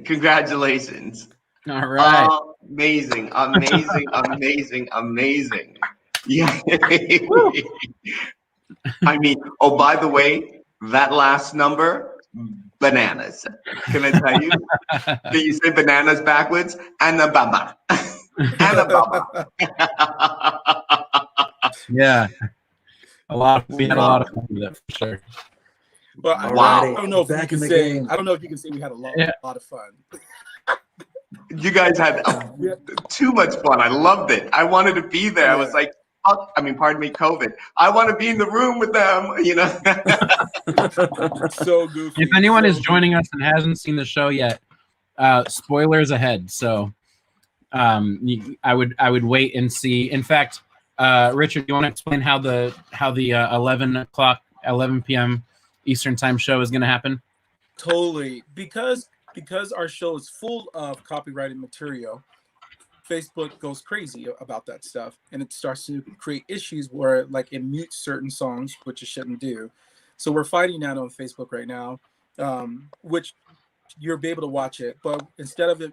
Congratulations. All right. Amazing, amazing, amazing, amazing. Yeah. I mean, oh, by the way, that last number, bananas. Can I tell you? Can you say bananas backwards? Anababa. Anababa. Yeah. We had a lot of fun with it for sure. Well, Wow. I don't know if Back you in can the say. game. I don't know if you can say we had a lot of fun. You guys had too much fun. I loved it. I wanted to be there. I was like, oh, I mean, pardon me, COVID. I want to be in the room with them, So goofy. If anyone is joining us and hasn't seen the show yet, spoilers ahead. So I would wait and see. In fact, Richard, you want to explain how the 11 p.m. Eastern time show is going to happen? Totally, because our show is full of copyrighted material. Facebook goes crazy about that stuff, and it starts to create issues where, like, it mutes certain songs, which it shouldn't do. So we're fighting that on Facebook right now, which you'll be able to watch it. But instead of it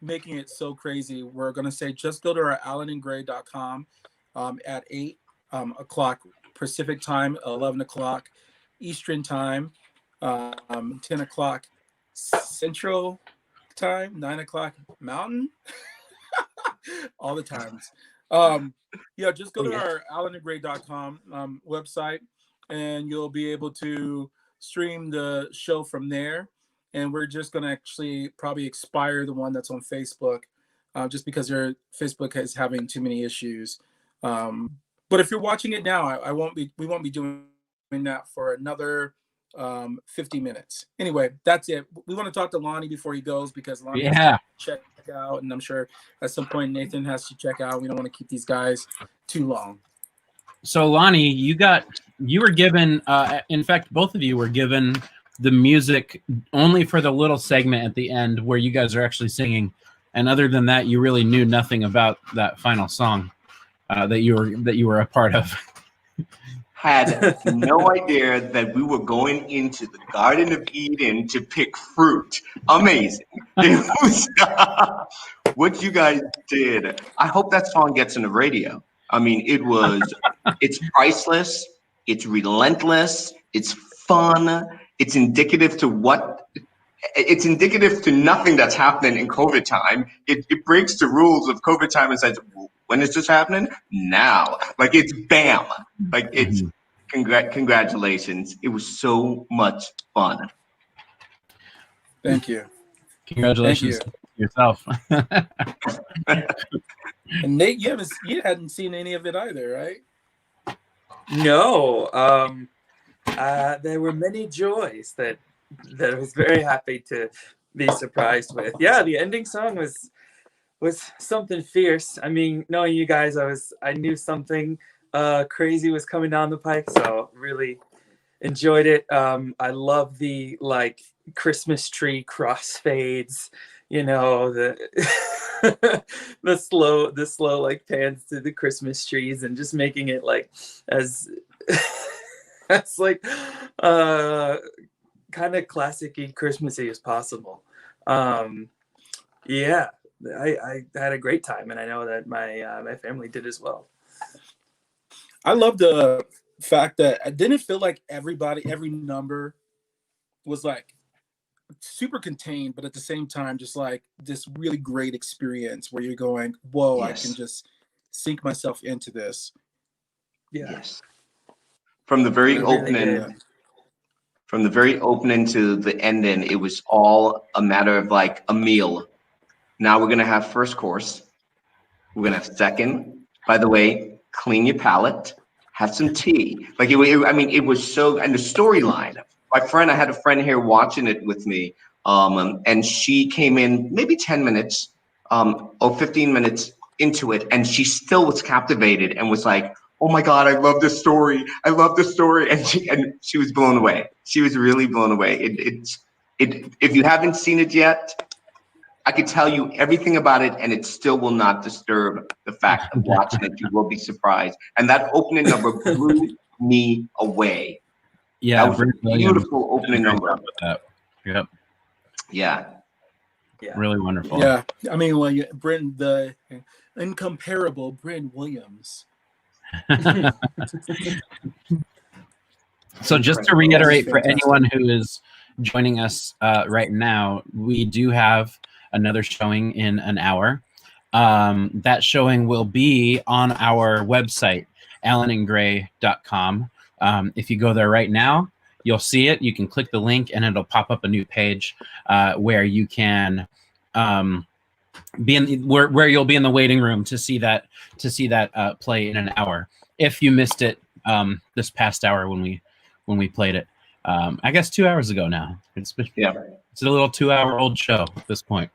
making it so crazy, we're going to say just go to our alanandgray.com at 8 o'clock Pacific time, 11 o'clock Eastern time, 10 o'clock Central time, 9 o'clock Mountain. All the times. Just go to our alanandgray.com website, and you'll be able to stream the show from there. And we're just going to actually probably expire the one that's on Facebook, just because Facebook is having too many issues. But if you're watching it now, we won't be doing that for another 50 minutes. Anyway, that's it. We want to talk to Lonnie before he goes, because Lonnie has to check out, and I'm sure at some point Nathan has to check out. We don't want to keep these guys too long. So Lonnie, you were given, in fact, both of you were given the music only for the little segment at the end where you guys are actually singing, and other than that, you really knew nothing about that final song that you were a part of. Had no idea that we were going into the Garden of Eden to pick fruit. Amazing. It was, what you guys did. I hope that song gets on the radio. I mean, it's priceless. It's relentless. It's fun. It's indicative to nothing that's happening in COVID time. It breaks the rules of COVID time and says, when is this happening? Now. Like, it's bam. Like, it's congratulations. It was so much fun. Thank you. Congratulations to yourself. And Nate, you hadn't seen any of it either, right? No. There were many joys that I was very happy to be surprised with. Yeah, the ending song was something fierce. I mean, knowing you guys, I knew something crazy was coming down the pike, so really enjoyed it. I love the Christmas tree crossfades, the slow pans to the Christmas trees, and just making it as kind of classic-y Christmassy as possible. Yeah, I had a great time, and I know that my family did as well. I love the fact that I didn't feel like every number was super contained, but at the same time, just this really great experience where you're going, whoa, yes. I can just sink myself into this. Yeah. Yes. From the very opening, to the ending, it was all a matter of a meal. Now we're going to have first course. We're going to have second. By the way, clean your palate, have some tea. It was so, and the storyline. I had a friend here watching it with me, and she came in maybe 10 minutes or 15 minutes into it, and she still was captivated and was like, oh my God, I love this story. I love this story. And she was blown away. She was really blown away. If you haven't seen it yet, I could tell you everything about it, and it still will not disturb the fact of watching it. You will be surprised. And that opening number blew me away. Yeah, that was a beautiful opening number. Yep. Yeah. Yeah. really wonderful. Yeah, I mean, well, Brent, the incomparable Brent Williams. So just to Incredible. reiterate for Fantastic. anyone who is joining us right now, we do have another showing in an hour. That showing will be on our website, alanandgray.com. If you go there right now, you'll see it. You can click the link and it'll pop up a new page where you can be in where you'll be in the waiting room to see that play in an hour. If you missed it this past hour when we played it, I guess 2 hours ago now. It's a little 2-hour-old show at this point.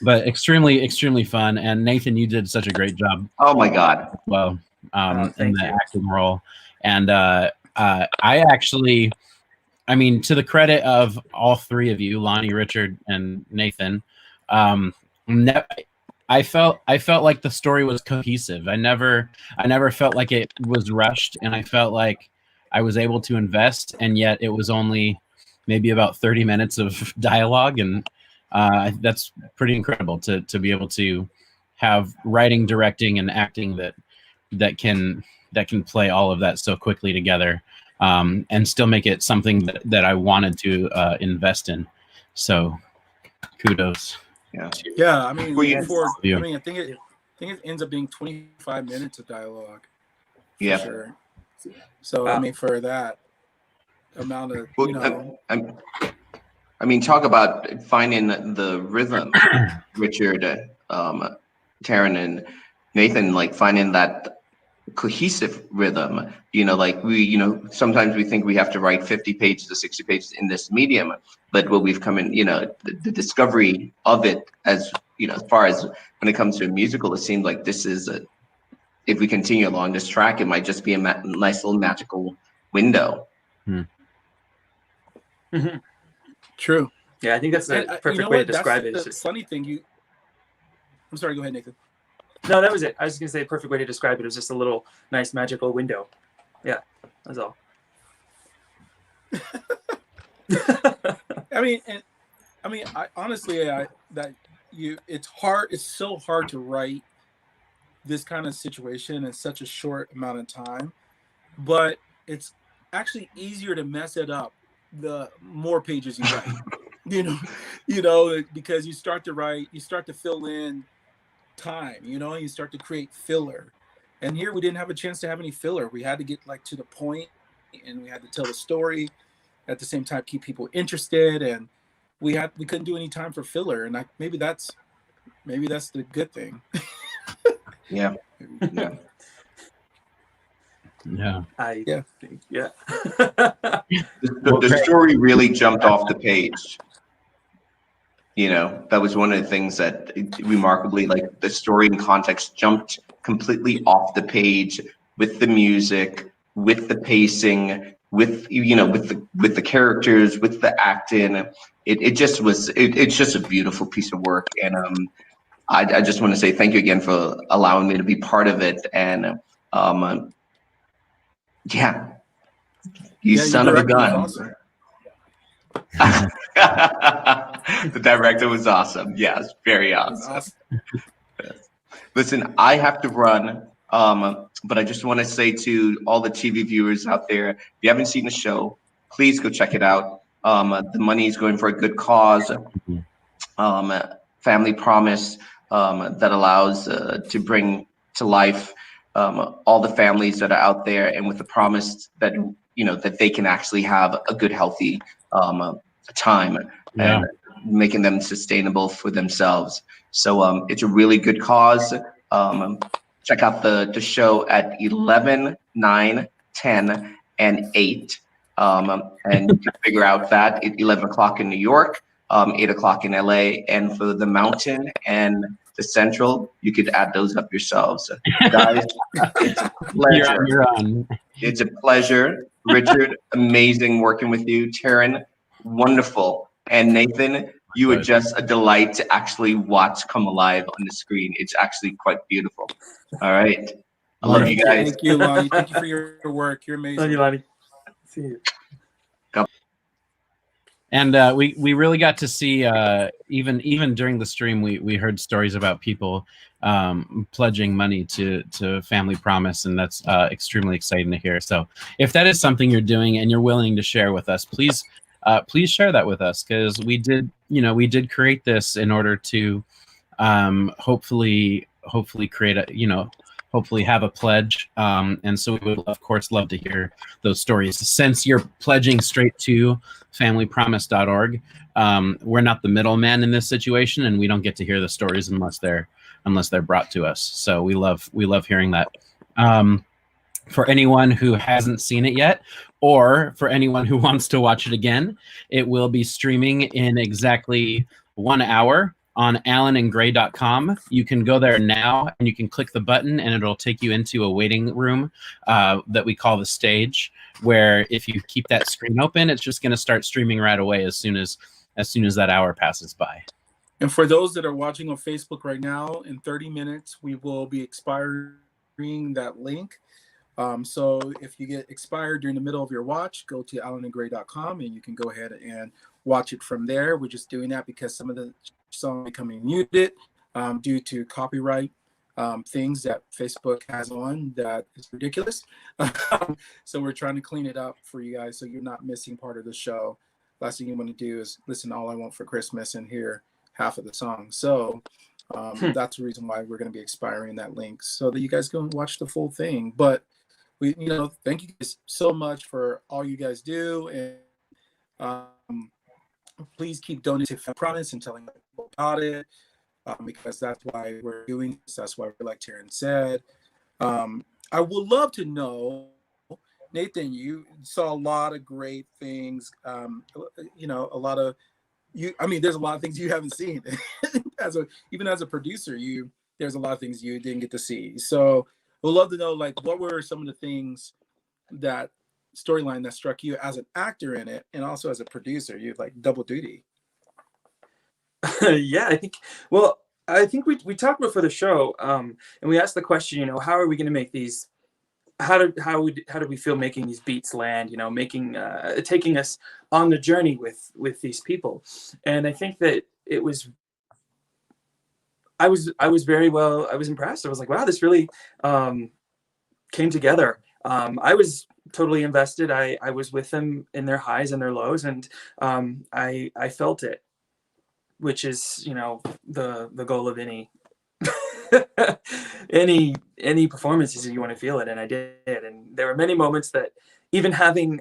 But extremely fun. And Nathan, you did such a great job. Oh my God. Well, in thank the you. acting role. And I actually, I mean, to the credit of all three of you, Lonnie, Richard, and Nathan, I felt like the story was cohesive. I never felt like it was rushed, and I felt like I was able to invest, and yet it was only maybe about 30 minutes of dialogue, and that's pretty incredible to be able to have writing, directing, and acting that can play all of that so quickly together, and still make it something that I wanted to invest in. So, kudos. Yeah, I mean, Well, you- I think it ends up being 25 minutes of dialogue. For Yeah. sure. So I mean, for that amount of, Well, I mean, talk about finding the rhythm, Richard, Taryn, and Nathan, like finding that cohesive rhythm. Like sometimes we think we have to write 50 pages or 60 pages in this medium, but what we've come in, the discovery of it as far as when it comes to a musical, it seems like this is if we continue along this track, it might just be a nice little magical window. True. Yeah, I think that's the perfect way to describe it. That's It's the just, funny thing. I'm sorry. Go ahead, Nathan. no, that was it. I was going to say a perfect way to describe it. It was just a little nice magical window. Yeah, that's all. I honestly, it's hard. It's so hard to write this kind of situation in such a short amount of time, but it's actually easier to mess it up the more pages you write. Because you start to write, you start to fill in time, you start to create filler. And here we didn't have a chance to have any filler. We had to get to the point, and we had to tell the story at the same time, keep people interested, and we couldn't do any time for filler. And maybe that's the good thing. Yeah. Yeah. The story really jumped off the page. That was one of the things that remarkably, like the story and context jumped completely off the page with the music, with the pacing, with the characters, with the acting. It's just a beautiful piece of work. And I just want to say thank you again for allowing me to be part of it. And son of a gun. The director was awesome. Yes, very awesome. Listen, I have to run, but I just want to say to all the TV viewers out there, if you haven't seen the show, please go check it out. The money is going for a good cause. Family Promise, that allows to bring to life all the families that are out there, and with the promise that that they can actually have a good, healthy time, and making them sustainable for themselves. So it's a really good cause. Check out the show at 11, 9, 10, and 8. And you can figure out that at 11 o'clock in New York, 8 o'clock in LA, and for the Mountain and the Central, you could add those up yourselves. Guys, it's a pleasure. You're on. It's a pleasure. Richard, amazing working with you. Taryn, wonderful. And Nathan, you are just a delight to actually watch come alive on the screen. It's actually quite beautiful. All right. I love you guys. Thank you, Lonnie. Thank you for your work. You're amazing. Love you, Lonnie. See you. And we really got to see even during the stream we heard stories about people pledging money to Family Promise, and that's extremely exciting to hear. So if that is something you're doing and you're willing to share with us, please share that with us, because we did create this in order to hopefully create hopefully have a pledge, and so we would of course love to hear those stories. Since you're pledging straight to familypromise.org, we're not the middleman in this situation, and we don't get to hear the stories unless they're brought to us. So we love hearing that. For anyone who hasn't seen it yet, or for anyone who wants to watch it again, it will be streaming in exactly 1 hour on alanandgray.com. You can go there now and you can click the button and it'll take you into a waiting room that we call the stage, where if you keep that screen open, it's just going to start streaming right away as soon as that hour passes by. And for those that are watching on Facebook right now, in 30 minutes, we will be expiring that link. So if you get expired during the middle of your watch, go to alanandgray.com and you can go ahead and watch it from there. We're just doing that because some of the songs are becoming muted due to copyright things that Facebook has on that is ridiculous. So we're trying to clean it up for you guys so you're not missing part of the show. Last thing you want to do is listen to All I Want for Christmas and hear half of the song. So that's the reason why we're going to be expiring that link, so that you guys can watch the full thing. But we, thank you guys so much for all you guys do, and please keep donating to Family Promise and telling people about it, because that's why we're doing this. That's why we're, like Taryn said. I would love to know, Nathan, you saw a lot of great things. A lot of you. I mean, there's a lot of things you haven't seen. Even as a producer, there's a lot of things you didn't get to see. So we'd love to know, like, what were some of the things, that storyline that struck you as an actor in it, and also as a producer? You like double duty. Yeah, I think we talked before the show, and we asked the question, how are we going to make these? How do we feel making these beats land? Making taking us on the journey with these people, and I think that it was. I was impressed. I was like, wow, this really came together. I was totally invested. I was with them in their highs and their lows, and I felt it, which is the goal of any any performances. You want to feel it, and I did. And there were many moments that, even having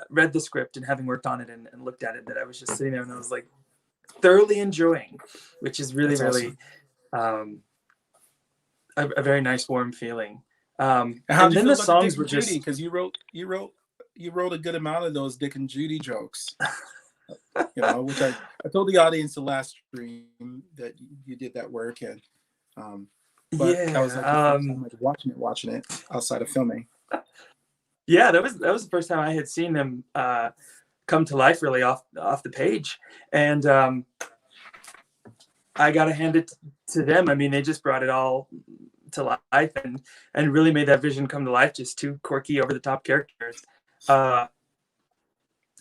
read the script and having worked on it and looked at it, that I was just sitting there and I was like thoroughly enjoying, which is really really awesome. A very nice warm feeling. And then the songs were just, because you wrote a good amount of those Dick and Judy jokes, which I told the audience the last stream that you did that work, and but yeah, that was like watching it outside of filming. Yeah, that was the first time I had seen them come to life really off the page, and I gotta hand it to them. I mean, they just brought it all to life and really made that vision come to life. Just two quirky, over the top characters. I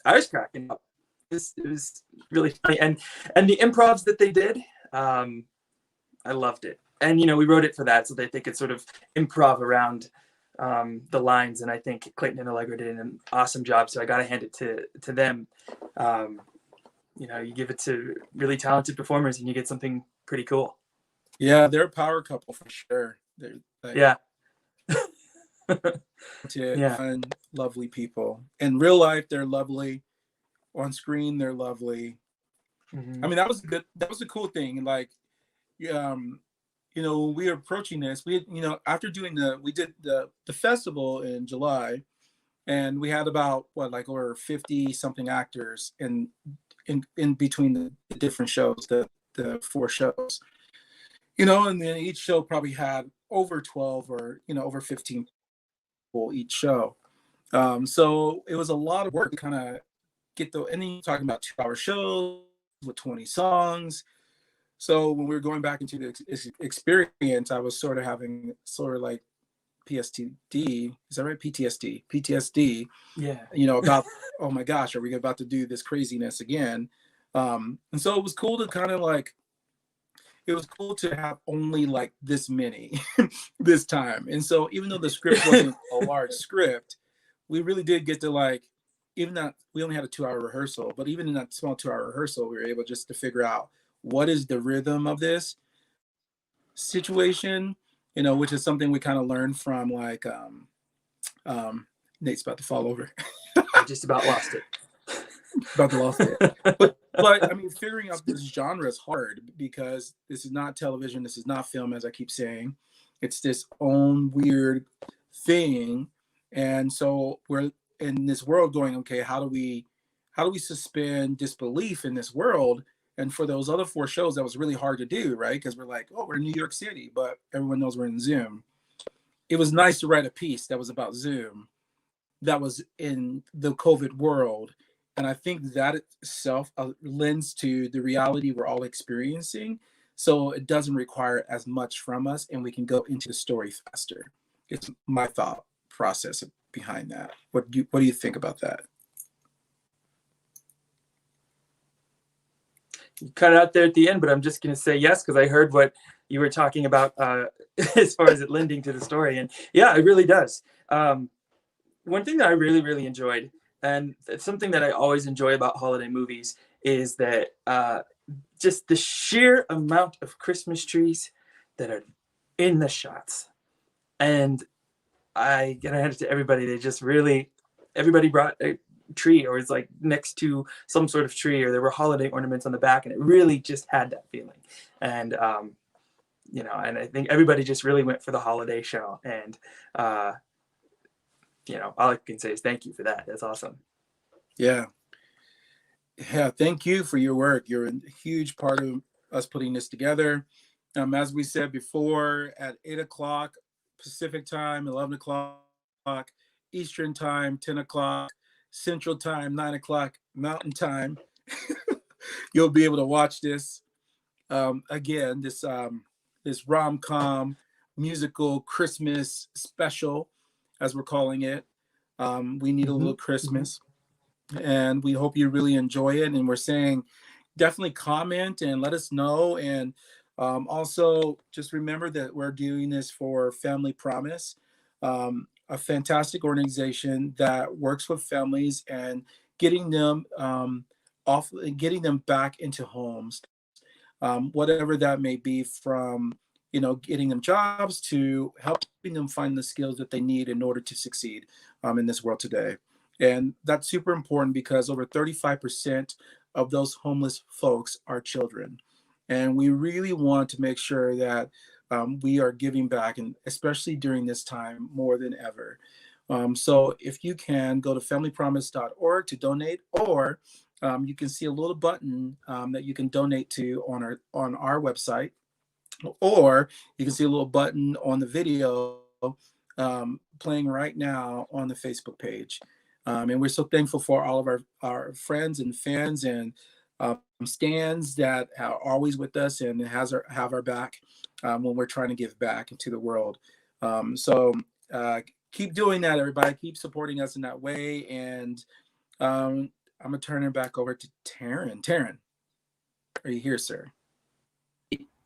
was cracking up. It was really funny, and the improvs that they did, I loved it. And we wrote it for that, so that they could sort of improv around the lines. And I think Clayton and Allegra did an awesome job. So I gotta hand it to them. You give it to really talented performers and you get something pretty cool. Yeah, they're a power couple for sure. They're yeah. Fun, lovely people. In real life, they're lovely. On screen, they're lovely. Mm-hmm. I mean, that was a cool thing. Like, when we were approaching this, we after we did the festival in July, and we had about over 50 something actors in between the different shows, the 4 shows, and then each show probably had over 12 or over 15 people each show. So it was a lot of work to kind of get and then you're talking about 2-hour shows with 20 songs. So when we were going back into the experience, I was sort of having like PSTD. Is that right? PTSD. Yeah. About, oh my gosh, are we about to do this craziness again? And so it was cool to kind of like, it was cool to have only like this many this time. And so even though the script wasn't a large script, we really did get to like, even that we only had a 2-hour rehearsal, but even in that small 2-hour rehearsal, we were able just to figure out what is the rhythm of this situation, which is something we kind of learned from like, Nate's about to fall over. I just about lost it. About to lost it. But I mean, figuring out this genre is hard because this is not television. This is not film, as I keep saying. It's this own weird thing. And so we're in this world going, okay, how do we suspend disbelief in this world? And for those other 4 shows, that was really hard to do, right? Because we're like, oh, we're in New York City, but everyone knows we're in Zoom. It was nice to write a piece that was about Zoom, that was in the COVID world. And I think that itself lends to the reality we're all experiencing. So it doesn't require as much from us, and we can go into the story faster. It's my thought process behind that. What do you think about that? You cut it out there at the end, but I'm just going to say yes, because I heard what you were talking about as far as it lending to the story. And yeah, it really does. One thing that I really, really enjoyed, and it's something that I always enjoy about holiday movies, is that just the sheer amount of Christmas trees that are in the shots. And I gotta hand it to everybody. They just really, everybody brought a tree, or it's like next to some sort of tree, or there were holiday ornaments on the back, and it really just had that feeling. And and I think everybody just really went for the holiday show. And all I can say is thank you for that. That's awesome. Yeah. Thank you for your work. You're a huge part of us putting this together. As we said before, at 8:00 Pacific time, 11:00 Eastern time, 10:00 Central time, 9:00 Mountain time, you'll be able to watch this. Again, this rom-com musical Christmas special, as we're calling it. We Need a Little Christmas. And we hope you really enjoy it. And we're saying definitely comment and let us know. And also just remember that we're doing this for Family Promise, a fantastic organization that works with families and getting them getting them back into homes, whatever that may be, from getting them jobs to helping them find the skills that they need in order to succeed in this world today. And that's super important because over 35% of those homeless folks are children. And we really want to make sure that we are giving back, and especially during this time more than ever. So if you can, go to familypromise.org to donate, or you can see a little button that you can donate to on our website, or you can see a little button on the video playing right now on the Facebook page. And we're so thankful for all of our friends and fans and stands that are always with us and have our back when we're trying to give back into the world. So keep doing that, everybody. Keep supporting us in that way. And I'm gonna turn it back over to Taryn. Taryn, are you here, sir?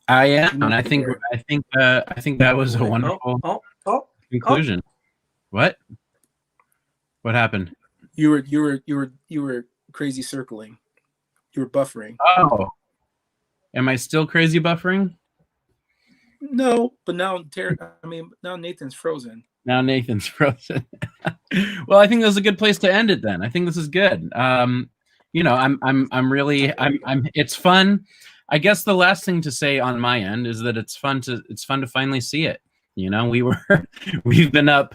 I am, and I think that was a wonderful conclusion. What happened? You were crazy circling. You were buffering. Oh, am I still crazy buffering? No, but now now Nathan's frozen. Now Nathan's frozen. Well, I think that's a good place to end it then. I think this is good. I'm it's fun. I guess the last thing to say on my end is that it's fun to finally see it. We've been up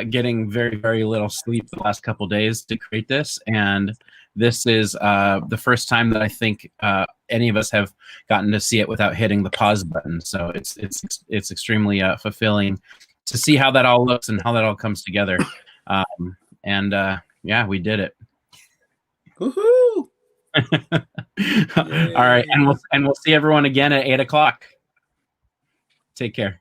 getting very, very little sleep the last couple days to create this, and this is the first time that I think any of us have gotten to see it without hitting the pause button. So it's extremely fulfilling to see how that all looks and how that all comes together. Yeah, we did it. Woohoo! All right, and we'll see everyone again at 8:00. Take care.